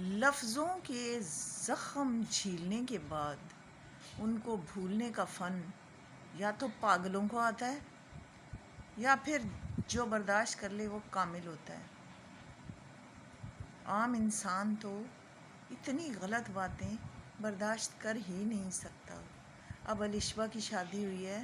لفظوں کے زخم جھیلنے کے بعد ان کو بھولنے کا فن یا تو پاگلوں کو آتا ہے یا پھر جو برداشت کر لے وہ کامل ہوتا ہے۔ عام انسان تو اتنی غلط باتیں برداشت کر ہی نہیں سکتا۔ اب الشبا کی شادی ہوئی ہے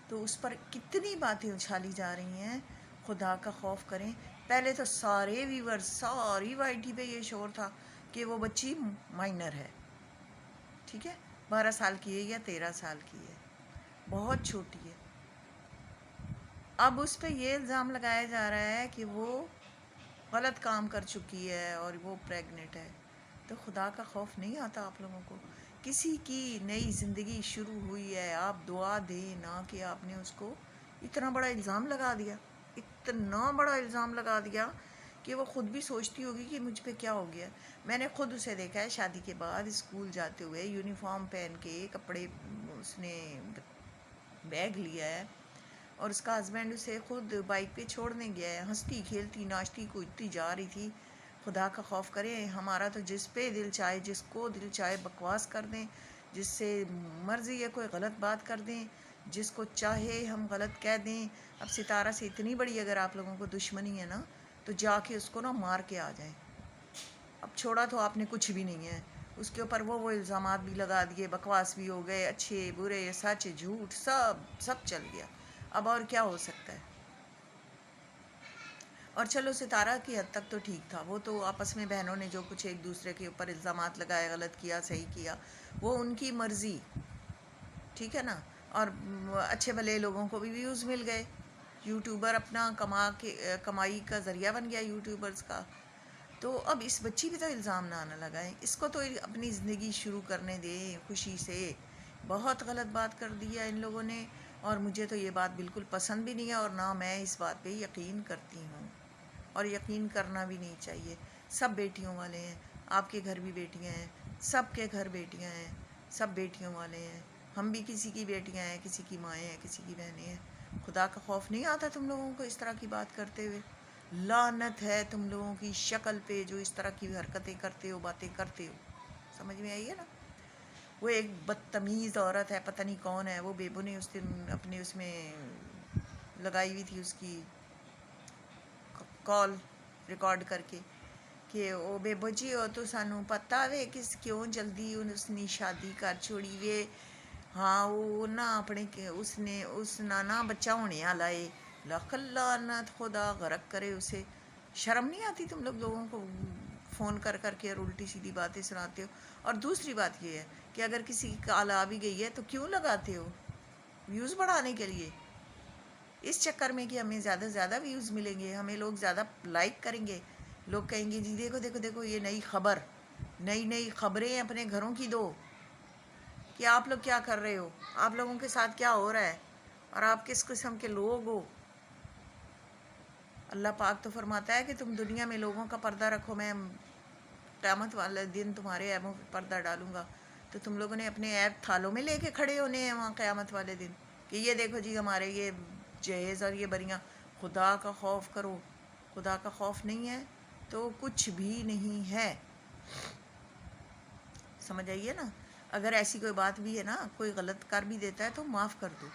تو اس پر کتنی باتیں اچھالی جا رہی ہیں، خدا کا خوف کریں۔ پہلے تو سارے ویورز، ساری وائی ٹی پہ یہ شور تھا کہ وہ بچی مائنر ہے، ٹھیک ہے، 12 سال کی ہے یا 13 سال کی ہے، بہت چھوٹی ہے۔ اب اس پہ یہ الزام لگایا جا رہا ہے کہ وہ غلط کام کر چکی ہے اور وہ پریگننٹ ہے۔ تو خدا کا خوف نہیں آتا آپ لوگوں کو؟ کسی کی نئی زندگی شروع ہوئی ہے، آپ دعا دیں نہ کہ آپ نے اس کو اتنا بڑا الزام لگا دیا، اتنا بڑا الزام لگا دیا کہ وہ خود بھی سوچتی ہوگی کہ مجھ پہ کیا ہو گیا۔ میں نے خود اسے دیکھا ہے شادی کے بعد اسکول جاتے ہوئے یونیفارم پہن کے، کپڑے اس نے بیگ لیا ہے اور اس کا ہسبینڈ اسے خود بائک پہ چھوڑنے گیا ہے، ہنستی کھیلتی ناشتی کوئی جا رہی تھی۔ خدا کا خوف کریں، ہمارا تو جس پہ دل چاہے، جس کو دل چاہے بکواس کر دیں، جس سے مرضی ہے کوئی غلط بات کر دیں، جس کو چاہے ہم غلط کہہ دیں۔ اب ستارہ سے اتنی بڑی اگر آپ لوگوں کو دشمنی ہے نا تو جا کے اس کو نا مار کے آ جائیں۔ اب چھوڑا تو آپ نے کچھ بھی نہیں ہے، اس کے اوپر وہ الزامات بھی لگا دیے، بکواس بھی ہو گئے، اچھے برے سچ جھوٹ سب چل گیا۔ اب اور کیا ہو سکتا ہے؟ اور چلو ستارہ کی حد تک تو ٹھیک تھا، وہ تو آپس میں بہنوں نے جو کچھ ایک دوسرے کے اوپر الزامات لگائے، غلط کیا صحیح کیا، وہ ان کی مرضی، ٹھیک ہے نا۔ اور اچھے بھلے لوگوں کو بھی ویوز مل گئے، یوٹیوبر اپنا کمائی کا ذریعہ بن گیا یوٹیوبرز کا۔ تو اب اس بچی پہ تو الزام نہ لگائیں، اس کو تو اپنی زندگی شروع کرنے دیں خوشی سے۔ بہت غلط بات کر دی ہے ان لوگوں نے، اور مجھے تو یہ بات بالکل پسند بھی نہیں ہے، اور نہ میں اس بات پہ یقین کرتی ہوں، اور یقین کرنا بھی نہیں چاہیے۔ سب بیٹیوں والے ہیں، آپ کے گھر بھی بیٹیاں ہیں، سب کے گھر بیٹیاں ہیں، سب بیٹیوں والے ہیں، ہم بھی کسی کی بیٹیاں ہیں، کسی کی مائیں ہیں، کسی کی بہنیں ہیں۔ خدا کا خوف نہیں آتا تم لوگوں کو اس طرح کی بات کرتے ہوئے؟ لعنت ہے تم لوگوں کی شکل پہ جو اس طرح کی حرکتیں کرتے ہو، باتیں کرتے ہو۔ سمجھ میں آئی ہے نا؟ وہ ایک بدتمیز عورت ہے، پتہ نہیں کون ہے، وہ بیبو نے اس دن اپنے اس میں لگائی ہوئی تھی اس کی کال ریکارڈ کر کے کہ او بیبو جی او تو سانوں پتہ وے کس کیوں جلدی اس نے شادی کر چھوڑی وے، ہاں وہ نا اپنے اس نے اس نا بچہ ہونے والا ہے، لاکھ لعنت، خدا غرق کرے اسے۔ شرم نہیں آتی تم لوگوں کو؟ فون کر کر کے اور الٹی سیدھی باتیں سناتے ہو۔ اور دوسری بات یہ ہے کہ اگر کسی کی کال آ بھی گئی ہے تو کیوں لگاتے ہو؟ ویوز بڑھانے کے لیے، اس چکر میں کہ ہمیں زیادہ سے زیادہ ویوز ملیں گے، ہمیں لوگ زیادہ لائک کریں گے، لوگ کہیں گے جی دیکھو دیکھو دیکھو یہ نئی خبریں اپنے گھروں کی دو کہ آپ لوگ کیا کر رہے ہو، آپ لوگوں کے ساتھ کیا ہو رہا ہے، اور آپ کس قسم کے لوگ ہو۔ اللہ پاک تو فرماتا ہے کہ تم دنیا میں لوگوں کا پردہ رکھو، میں قیامت والے دن تمہارے عیبوں پہ پردہ ڈالوں گا۔ تو تم لوگوں نے اپنے عیب تھالوں میں لے کے کھڑے ہونے ہیں وہاں قیامت والے دن کہ یہ دیکھو جی ہمارے یہ جہیز اور یہ بریاں۔ خدا کا خوف کرو، خدا کا خوف نہیں ہے تو کچھ بھی نہیں ہے۔ سمجھ آئیے نا؟ اگر ایسی کوئی بات بھی ہے نا، کوئی غلط کر بھی دیتا ہے تو معاف کر دو،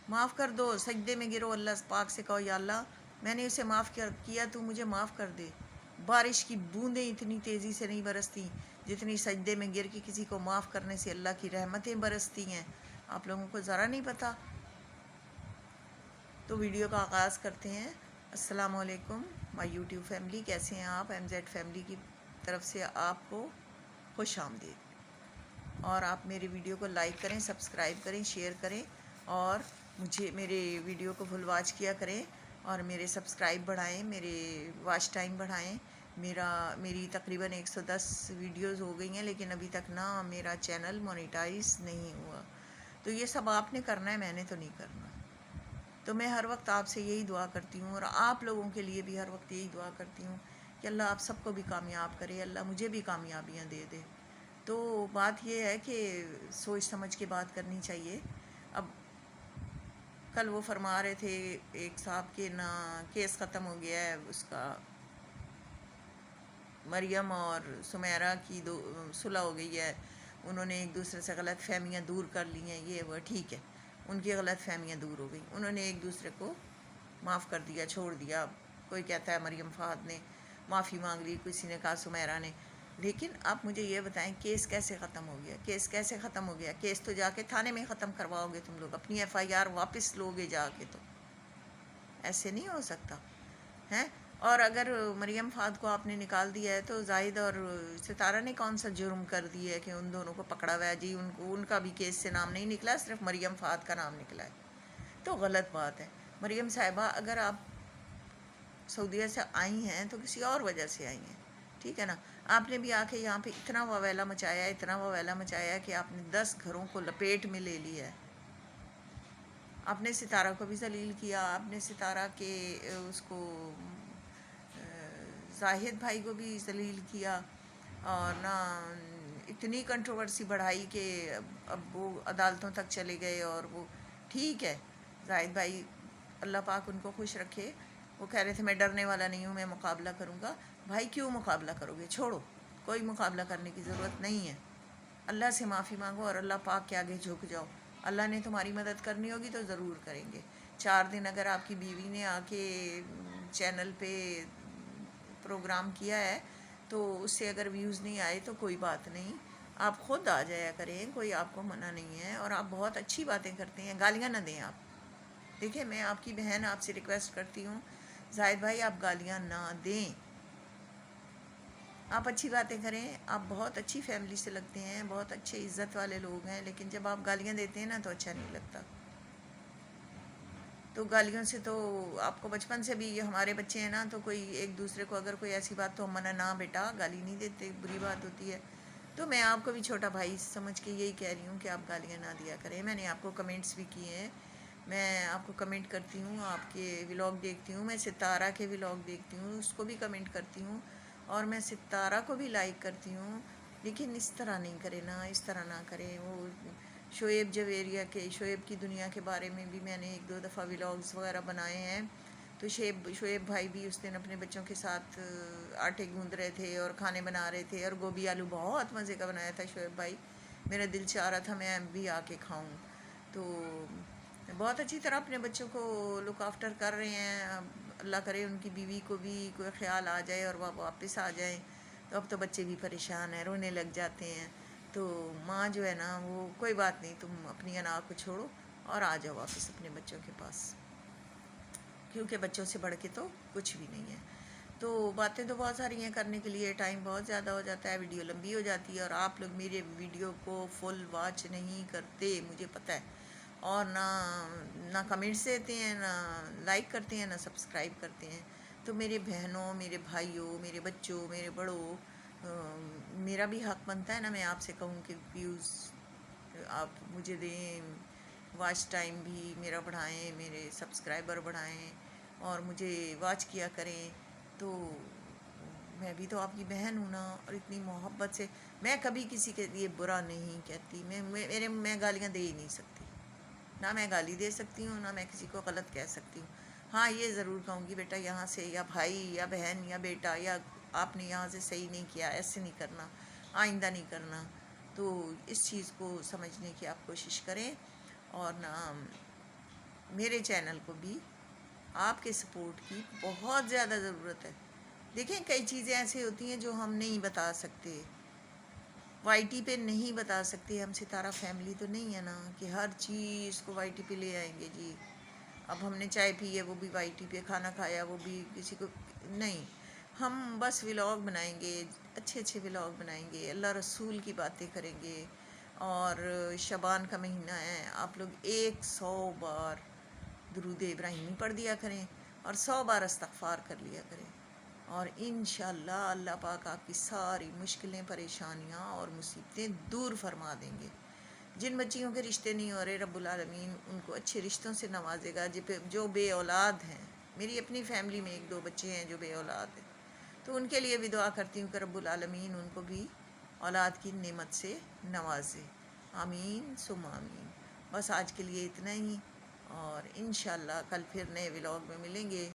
معاف کر دو، سجدے میں گرو، اللہ پاک سے کہو یا اللہ میں نے اسے معاف کیا، تو مجھے معاف کر دے۔ بارش کی بوندیں اتنی تیزی سے نہیں برستی جتنی سجدے میں گر کے کسی کو معاف کرنے سے اللہ کی رحمتیں برستی ہیں۔ آپ لوگوں کو ذرا نہیں پتہ؟ تو ویڈیو کا آغاز کرتے ہیں۔ السلام علیکم مائی یوٹیوب فیملی، کیسے ہیں آپ؟ ایم زیڈ فیملی کی طرف سے آپ کو خوش آمدید، اور آپ میرے ویڈیو کو لائک کریں، سبسکرائب کریں، شیئر کریں، اور مجھے میرے ویڈیو کو فل واچ کیا کریں، اور میرے سبسکرائب بڑھائیں، میرے واچ ٹائم بڑھائیں۔ میری تقریباً 110 ویڈیوز ہو گئی ہیں، لیکن ابھی تک نا میرا چینل مونیٹائز نہیں ہوا۔ تو یہ سب آپ نے کرنا ہے، میں نے تو نہیں کرنا۔ تو میں ہر وقت آپ سے یہی دعا کرتی ہوں، اور آپ لوگوں کے لیے بھی ہر وقت یہی دعا کرتی ہوں کہ اللہ آپ سب کو بھی کامیاب کرے، اللہ مجھے بھی کامیابیاں دے دے۔ تو بات یہ ہے کہ سوچ سمجھ کے بات کرنی چاہیے۔ اب کل وہ فرما رہے تھے ایک صاحب کے نا کیس ختم ہو گیا ہے اس کا، مریم اور سمیرہ کی صلح ہو گئی ہے، انہوں نے ایک دوسرے سے غلط فہمیاں دور کر لی ہیں، یہ وہ ٹھیک ہے، ان کی غلط فہمیاں دور ہو گئی، انہوں نے ایک دوسرے کو معاف کر دیا، چھوڑ دیا. کوئی کہتا ہے مریم فہد نے معافی مانگ لی، کسی نے کہا سمیرہ نے. لیکن آپ مجھے یہ بتائیں کیس کیسے ختم ہو گیا؟ کیس کیسے ختم ہو گیا؟ کیس تو جا کے تھانے میں ختم کرواؤ گے تم لوگ، اپنی ایف آئی آر واپس لوگے جا کے، تو ایسے نہیں ہو سکتا ہیں. اور اگر مریم فہد کو آپ نے نکال دیا ہے تو زاہد اور ستارہ نے کون سا جرم کر دیا ہے کہ ان دونوں کو پکڑا ہوا ہے؟ جی ان کا بھی کیس سے نام نہیں نکلا، صرف مریم فہد کا نام نکلا ہے. تو غلط بات ہے. مریم صاحبہ اگر آپ سعودیہ سے آئی ہیں تو کسی اور وجہ سے آئی ہیں، ٹھیک ہے نا. آپ نے بھی آ کے یہاں پہ اتنا واویلا مچایا، اتنا واویلا مچایا کہ آپ نے 10 گھروں کو لپیٹ میں لے لیا ہے. آپ نے ستارہ کو بھی ذلیل کیا، آپ نے ستارہ کے اس کو زاہد بھائی کو بھی ذلیل کیا، اور نہ اتنی کنٹروورسی بڑھائی کہ اب وہ عدالتوں تک چلے گئے. اور وہ ٹھیک ہے، زاہد بھائی اللہ پاک ان کو خوش رکھے، وہ کہہ رہے تھے میں ڈرنے والا نہیں ہوں، میں مقابلہ کروں گا. بھائی کیوں مقابلہ کرو گے؟ چھوڑو، کوئی مقابلہ کرنے کی ضرورت نہیں ہے. اللہ سے معافی مانگو اور اللہ پاک کے آگے جھک جاؤ. اللہ نے تمہاری مدد کرنی ہوگی تو ضرور کریں گے. 4 دن اگر آپ کی بیوی نے آ کے چینل پہ پروگرام کیا ہے تو اس سے اگر ویوز نہیں آئے تو کوئی بات نہیں، آپ خود آ جایا کریں، کوئی آپ کو منع نہیں ہے. اور آپ بہت اچھی باتیں کرتے ہیں، گالیاں نہ دیں آپ. دیکھیں میں آپ کی بہن، آپ سے ریکویسٹ کرتی ہوں زاہد بھائی آپ گالیاں نہ دیں، آپ اچھی باتیں کریں. آپ بہت اچھی فیملی سے لگتے ہیں، بہت اچھے عزت والے لوگ ہیں، لیکن جب آپ گالیاں دیتے ہیں نا تو اچھا نہیں لگتا. تو گالیوں سے تو آپ کو بچپن سے بھی، یہ ہمارے بچے ہیں نا، تو کوئی ایک دوسرے کو اگر کوئی ایسی بات تو ہم منع نہ بیٹا گالی نہیں دیتے، بری بات ہوتی ہے. تو میں آپ کو بھی چھوٹا بھائی سمجھ کے یہی کہہ رہی ہوں کہ آپ گالیاں نہ دیا کریں. میں نے آپ کو کمنٹس بھی کیے ہیں، میں آپ کو کمنٹ کرتی ہوں، آپ کے ولاگ دیکھتی ہوں، میں ستارہ کے ولاگ دیکھتی ہوں، اس کو بھی کمنٹ کرتی ہوں، اور میں ستارہ کو بھی لائک کرتی ہوں. لیکن اس طرح نہیں کرے نا، اس طرح نہ کریں. وہ شعیب جویریہ کے، شعیب کی دنیا کے بارے میں بھی میں نے 1-2 دفعہ ولاگز وغیرہ بنائے ہیں. تو شعیب بھائی بھی اس دن اپنے بچوں کے ساتھ آٹے گوندھ رہے تھے اور کھانے بنا رہے تھے، اور گوبھی آلو بہت مزے کا بنایا تھا شعیب بھائی. میرا دل چاہ رہا تھا میں بھی آ کے کھاؤں. تو بہت اچھی طرح اپنے بچوں کو لک آفٹر کر رہے ہیں. اللہ کرے ان کی بیوی کو بھی کوئی خیال آ جائے اور وہ واپس آ جائیں. تو اب تو بچے بھی پریشان ہیں، رونے لگ جاتے ہیں. تو ماں جو ہے نا وہ کوئی بات نہیں، تم اپنی انا کو چھوڑو اور آ جاؤ واپس اپنے بچوں کے پاس، کیونکہ بچوں سے بڑھ کے تو کچھ بھی نہیں ہے. تو باتیں تو بہت ساری ہیں کرنے کے لیے، ٹائم بہت زیادہ ہو جاتا ہے، ویڈیو لمبی ہو جاتی ہے، اور آپ لوگ میرے ویڈیو کو فل واچ نہیں کرتے، مجھے پتہ ہے. اور نہ کمنٹس دیتے ہیں، نہ لائک کرتے ہیں، نہ سبسکرائب کرتے ہیں. تو میرے بہنوں، میرے بھائیوں، میرے بچوں، میرے بڑوں، میرا بھی حق بنتا ہے نا، میں آپ سے کہوں کہ ویوز آپ مجھے دیں، واچ ٹائم بھی میرا بڑھائیں، میرے سبسکرائبر بڑھائیں، اور مجھے واچ کیا کریں. تو میں بھی تو آپ کی بہن ہوں نا، اور اتنی محبت سے میں کبھی کسی کے لیے برا نہیں کہتی. میں گالیاں دے ہی نہیں سکتی، نہ میں گالی دے سکتی ہوں، نہ میں کسی کو غلط کہہ سکتی ہوں. ہاں یہ ضرور کہوں گی بیٹا یہاں سے، یا بھائی یا بہن یا بیٹا، یا آپ نے یہاں سے صحیح نہیں کیا، ایسے نہیں کرنا، آئندہ نہیں کرنا. تو اس چیز کو سمجھنے کی آپ کوشش کریں. اور نہ میرے چینل کو بھی آپ کے سپورٹ کی بہت زیادہ ضرورت ہے. دیکھیں کئی چیزیں ایسی ہوتی ہیں جو ہم نہیں بتا سکتے، وائی ٹی پہ نہیں بتا سکتے. ہم ستارہ فیملی تو نہیں ہے نا کہ ہر چیز کو وائی ٹی پہ لے آئیں گے. جی اب ہم نے چائے پی ہے وہ بھی وائی ٹی پہ، کھانا کھایا وہ بھی کسی کو نہیں. ہم بس ولاگ بنائیں گے، اچھے اچھے ولاگ بنائیں گے، اللہ رسول کی باتیں کریں گے. اور شعبان کا مہینہ ہے، آپ لوگ 100 بار درود ابراہیمی پڑھ دیا کریں، اور 100 بار استغفار کر لیا کریں. اور انشاءاللہ اللہ پاک آپ کی ساری مشکلیں، پریشانیاں اور مصیبتیں دور فرما دیں گے. جن بچیوں کے رشتے نہیں ہو رہے رب العالمین ان کو اچھے رشتوں سے نوازے گا. جو بے اولاد ہیں، میری اپنی فیملی میں 1-2 بچے ہیں جو بے اولاد ہیں، تو ان کے لیے بھی دعا کرتی ہوں کہ رب العالمین ان کو بھی اولاد کی نعمت سے نوازے. آمین ثم آمین. بس آج کے لیے اتنا ہی، اور انشاءاللہ کل پھر نئے ولاگ میں ملیں گے.